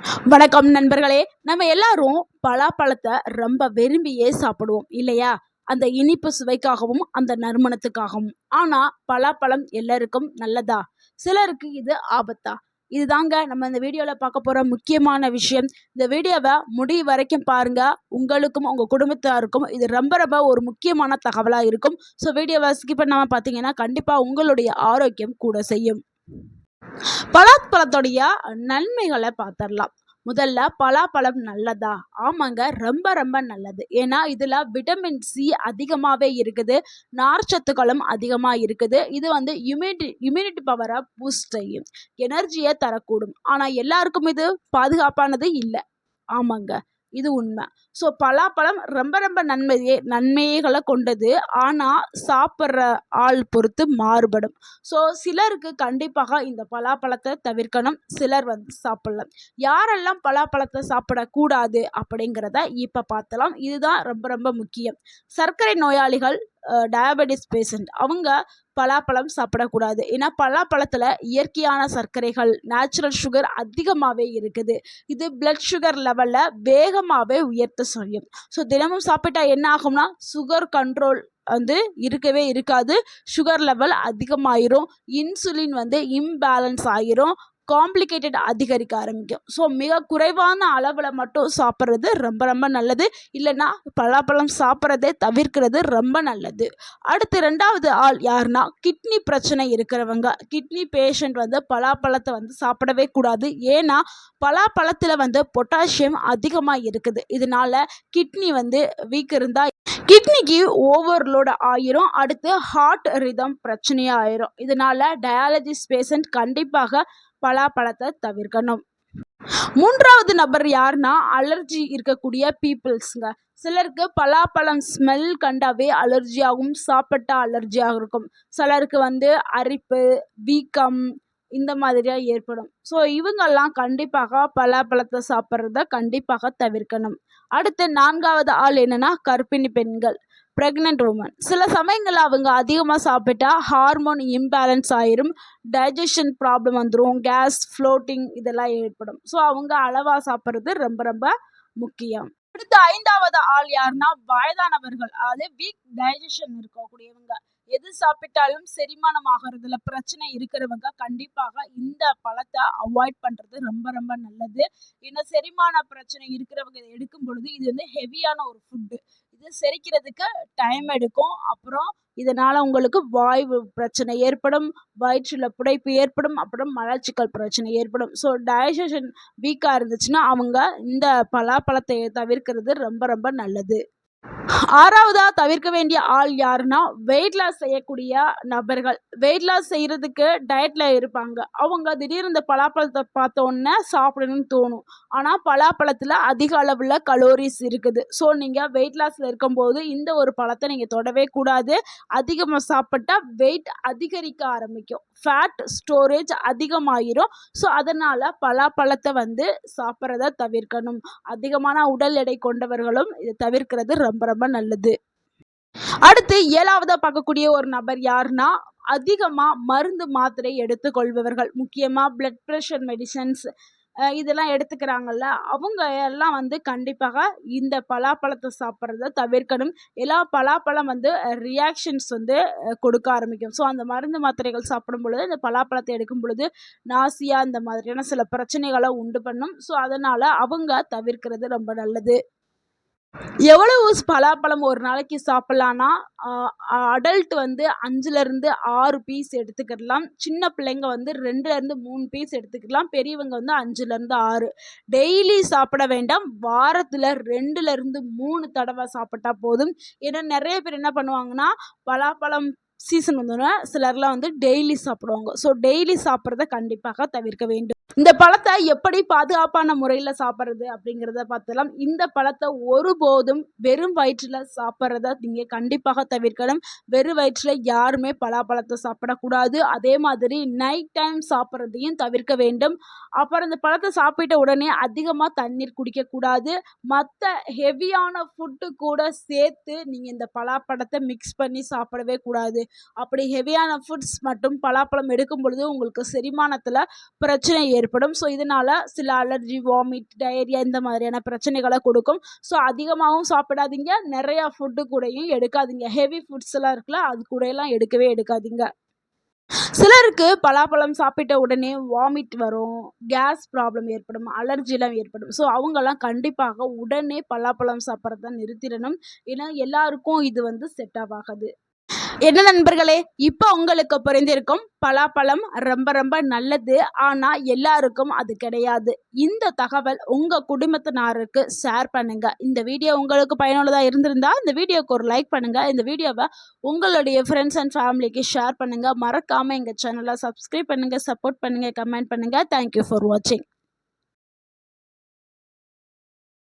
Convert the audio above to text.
வணக்கம் நண்பர்களே. நம்ம எல்லாரும் பலாப்பழத்தை ரொம்ப விரும்பியே சாப்பிடுவோம் இல்லையா? அந்த இனிப்பு சுவைக்காகவும் அந்த நறுமணத்துக்காகவும். ஆனா பலாப்பழம் எல்லாருக்கும் நல்லதா? சிலருக்கு இது ஆபத்தா? இதுதாங்க நம்ம இந்த வீடியோல பார்க்க போற முக்கியமான விஷயம். இந்த வீடியோவை முடிவு வரைக்கும் பாருங்க. உங்களுக்கும் உங்க குடும்பத்தாருக்கும் இது ரொம்ப ரொம்ப ஒரு முக்கியமான தகவலா இருக்கும். ஸோ வீடியோவை ஸ்கிப் பண்ணாம பார்த்தீங்கன்னா கண்டிப்பா உங்களுடைய ஆரோக்கியம் கூட செய்யும். பலாப்பழத்துடைய நன்மைகளை பார்த்துடலாம். முதல்ல பலாப்பழம் நல்லதா? ஆமாங்க, ரொம்ப ரொம்ப நல்லது. ஏன்னா இதுல விட்டமின் சி அதிகமாகவே இருக்குது, நார்ச்சத்துக்களும் அதிகமாக இருக்குது. இது வந்து இம்யூனிட்டி பவரை பூஸ்ட் செய்யும், எனர்ஜியை தரக்கூடும். ஆனால் எல்லாருக்கும் இது பாதுகாப்பானது இல்லை. ஆமாங்க, இது உண்மை. ஸோ பலாப்பழம் ரொம்ப ரொம்ப நன்மைகளை கொண்டது. ஆனால் சாப்பிட்ற ஆள் பொறுத்து மாறுபடும். ஸோ சிலருக்கு கண்டிப்பாக இந்த பலாப்பழத்தை தவிர்க்கணும், சிலர் வந்து சாப்பிடலாம். யாரெல்லாம் பலாப்பழத்தை சாப்பிடக்கூடாது அப்படிங்கிறத இப்போ பார்த்தலாம். இதுதான் ரொம்ப ரொம்ப முக்கியம். சர்க்கரை நோயாளிகள், டயபெட்டிஸ் பேஷண்ட் அவங்க பலாப்பழம் சாப்பிடக்கூடாது. ஏன்னா பலாப்பழத்தில் இயற்கையான சர்க்கரைகள், நேச்சுரல் சுகர் அதிகமாகவே இருக்குது. இது பிளட் சுகர் லெவலில் வேகமாகவே உயர்த்த செய்யும். ஸோ தினமும் சாப்பிட்டா என்ன ஆகும்னா சுகர் கண்ட்ரோல் வந்து இருக்கவே இருக்காது. சுகர் லெவல் அதிகமாயிரும், இன்சுலின் வந்து இம்பேலன்ஸ் ஆயிரும், காம்ப்ளிகேட்டட் அதிகரிக்க ஆரம்பிக்கும். ஸோ மிக குறைவான அளவில் மட்டும் சாப்பிட்றது ரொம்ப ரொம்ப நல்லது. இல்லைன்னா பலாப்பழம் சாப்பிட்றதே தவிர்க்கிறது ரொம்ப நல்லது. அடுத்து ரெண்டாவது ஆள் யாருன்னா கிட்னி பிரச்சனை இருக்கிறவங்க. கிட்னி பேஷண்ட் வந்து பலாப்பழத்தை வந்து சாப்பிடவே கூடாது. ஏன்னா பலாப்பழத்தில் வந்து பொட்டாசியம் அதிகமாக இருக்குது. இதனால கிட்னி வந்து வீக் இருந்தால் கிட்னிக்கு ஓவர்லோட் ஆயிரும். அடுத்து ஹார்ட் ரிதம் பிரச்சனையாக ஆயிரும். இதனால டயாலிசிஸ் பேஷண்ட் கண்டிப்பாக பலாப்பழத்தை தவிர்க்கணும். மூன்றாவது நபர் யாருன்னா அலர்ஜி இருக்கக்கூடிய பீப்புள்ஸுங்க. சிலருக்கு பலாப்பழம் ஸ்மெல் கண்டாவே அலர்ஜியாகவும், சாப்பிட்டா அலர்ஜியாக இருக்கும். சிலருக்கு வந்து அரிப்பு, வீக்கம் இந்த மாதிரியாக ஏற்படும். ஸோ இவங்கெல்லாம் கண்டிப்பாக பலாப்பழத்தை சாப்பிட்றத கண்டிப்பாக தவிர்க்கணும். அடுத்து நான்காவது ஆள் என்னன்னா கர்ப்பிணி பெண்கள், ப்ரெக்னென்ட் உமன். சில சமயங்களில் அவங்க அதிகமாக சாப்பிட்டா ஹார்மோன் இம்பேலன்ஸ் ஆயிரும், டைஜஷன் ப்ராப்ளம் வந்துடும், கேஸ் ஃப்ளோட்டிங் இதெல்லாம் ஏற்படும். ஸோ அவங்க அளவாக சாப்பிட்றது ரொம்ப ரொம்ப முக்கியம். அடுத்து ஐந்தாவது ஆள் யாருன்னா வயதானவர்கள், அதாவது வீக் டைஜஷன் இருக்கக்கூடியவங்க. எது சாப்பிட்டாலும் செரிமானம் ஆகிறதுல பிரச்சனை இருக்கிறவங்க கண்டிப்பாக இந்த பழத்தை அவாய்ட் பண்ணுறது ரொம்ப ரொம்ப நல்லது. ஏன்னா செரிமான பிரச்சனை இருக்கிறவங்க இதை எடுக்கும் பொழுது இது வந்து ஹெவியான ஒரு ஃபுட்டு. இது செரிக்கிறதுக்கு டைம் எடுக்கும். அப்புறம் இதனால் உங்களுக்கு வாய்வு பிரச்சனை ஏற்படும், வயிற்றில் புடைப்பு ஏற்படும், அப்புறம் மலச்சிக்கல் பிரச்சனை ஏற்படும். ஸோ டைஜஷன் வீக்காக இருந்துச்சுன்னா அவங்க இந்த பலாப்பழத்தை தவிர்க்கிறது ரொம்ப ரொம்ப நல்லது. ஆறாவதாக தவிர்க்க வேண்டிய ஆள் யாருன்னா வெயிட் லாஸ் செய்யக்கூடிய நபர்கள். வெயிட் லாஸ் செய்கிறதுக்கு டயட்டில் இருப்பாங்க. அவங்க திடீர்னு இந்த பலாப்பழத்தை பார்த்த உடனே சாப்பிடணும்னு தோணும். ஆனால் பலாப்பழத்தில் அதிக அளவில் கலோரிஸ் இருக்குது. ஸோ நீங்கள் வெயிட் லாஸில் இருக்கும்போது இந்த ஒரு பழத்தை நீங்கள் தொடவே கூடாது. அதிகமாக சாப்பிட்டா வெயிட் அதிகரிக்க ஆரம்பிக்கும், ஃபேட் ஸ்டோரேஜ் அதிகமாகிரும். ஸோ அதனால் பலாப்பழத்தை வந்து சாப்பிட்றத தவிர்க்கணும். அதிகமான உடல் எடை கொண்டவர்களும் இதை தவிர்க்கிறது ரொம்ப ரொம்ப நல்லது. அடுத்து ஏழாவதாக பார்க்கக்கூடிய ஒரு நபர் யாருன்னா அதிகமாக மருந்து மாத்திரை எடுத்துக்கொள்பவர்கள். முக்கியமாக பிளட் ப்ரெஷர் மெடிசன்ஸ் இதெல்லாம் எடுத்துக்கிறாங்கல்ல, அவங்க எல்லாம் வந்து கண்டிப்பாக இந்த பலாப்பழத்தை சாப்பிட்றத தவிர்க்கணும். எல்லா பலாப்பழம் வந்து ரியாக்ஷன்ஸ் வந்து கொடுக்க ஆரம்பிக்கும். ஸோ அந்த மருந்து மாத்திரைகள் சாப்பிடும் பொழுது இந்த பலாப்பழத்தை எடுக்கும் பொழுது நாசியா இந்த மாதிரியான சில பிரச்சனைகளை உண்டு பண்ணும். ஸோ அதனால் அவங்க தவிர்க்கிறது ரொம்ப நல்லது. எவ்வளவு பலாப்பழம் ஒரு நாளைக்கு சாப்பிட்லான்னா அடல்ட் வந்து 5லேருந்து 6 பீஸ் எடுத்துக்கிடலாம். சின்ன பிள்ளைங்க வந்து 2லேருந்து 3 பீஸ் எடுத்துக்கலாம். பெரியவங்க வந்து 5லேருந்து 6. டெய்லி சாப்பிட வேண்டாம், வாரத்தில் 2லேருந்து 3 தடவை சாப்பிட்டா போதும். ஏன்னா நிறைய பேர் என்ன பண்ணுவாங்கன்னா பலாப்பழம் சீசன் வந்தோன்னா சிலர்லாம் வந்து டெய்லி சாப்பிடுவாங்க. ஸோ டெய்லி சாப்பிட்றத கண்டிப்பாக தவிர்க்க வேண்டும். இந்த பழத்தை எப்படி பாதுகாப்பான முறையில் சாப்பிட்றது அப்படிங்கிறத பார்த்தலாம். இந்த பழத்தை ஒருபோதும் வெறும் வயிற்றில் சாப்பிட்றத நீங்கள் கண்டிப்பாக தவிர்க்கணும். வெறும் வயிற்றில் யாருமே பலாப்பழத்தை சாப்பிடக்கூடாது. அதே மாதிரி நைட் டைம் சாப்பிட்றதையும் தவிர்க்க வேண்டும். அப்புறம் இந்த பழத்தை சாப்பிட்ட உடனே அதிகமாக தண்ணீர் குடிக்கக்கூடாது. மற்ற ஹெவியான ஃபுட்டு கூட சேர்த்து நீங்கள் இந்த பலாப்பழத்தை மிக்ஸ் பண்ணி சாப்பிடவே கூடாது. அப்படி ஹெவியான ஃபுட்ஸ் மற்றும் பலாப்பழம் எடுக்கும் பொழுது உங்களுக்கு செரிமானத்தில் பிரச்சனை ஏற்படும். ஸோ இதனால் சில அலர்ஜி, வாமிட், டயரியா இந்த மாதிரியான பிரச்சனைகளை கொடுக்கும். ஸோ அதிகமாகவும் சாப்பிடாதீங்க, நிறையா ஃபுட்டு கூடயும் எடுக்காதீங்க. ஹெவி ஃபுட்ஸ் எல்லாம் இருக்குல்ல, அது கூடயெல்லாம் எடுக்கவே எடுக்காதீங்க. சிலருக்கு பலாப்பழம் சாப்பிட்ட உடனே வாமிட் வரும், கேஸ் ப்ராப்ளம் ஏற்படும், அலர்ஜிலாம் ஏற்படும். ஸோ அவங்கெல்லாம் கண்டிப்பாக உடனே பலாப்பழம் சாப்பிட்றத நிறுத்திடணும். ஏன்னா எல்லாருக்கும் இது செட் ஆகாது. என்ன நண்பர்களே, இப்போ உங்களுக்கு புரிந்திருக்கும் பலாப்பழம் ரொம்ப ரொம்ப நல்லது. ஆனால் எல்லாருக்கும் அது கிடையாது. இந்த தகவல் உங்கள் குடும்பத்தினருக்கு ஷேர் பண்ணுங்க. இந்த வீடியோ உங்களுக்கு பயனுள்ளதாக இருந்திருந்தா இந்த வீடியோக்கு ஒரு லைக் பண்ணுங்க. இந்த வீடியோவை உங்களுடைய ஃப்ரெண்ட்ஸ் அண்ட் ஃபேமிலிக்கு ஷேர் பண்ணுங்க. மறக்காமல் எங்கள் சேனலை சப்ஸ்கிரைப் பண்ணுங்க, சப்போர்ட் பண்ணுங்க, கமெண்ட் பண்ணுங்க. தேங்க்யூ ஃபார் வாட்சிங்.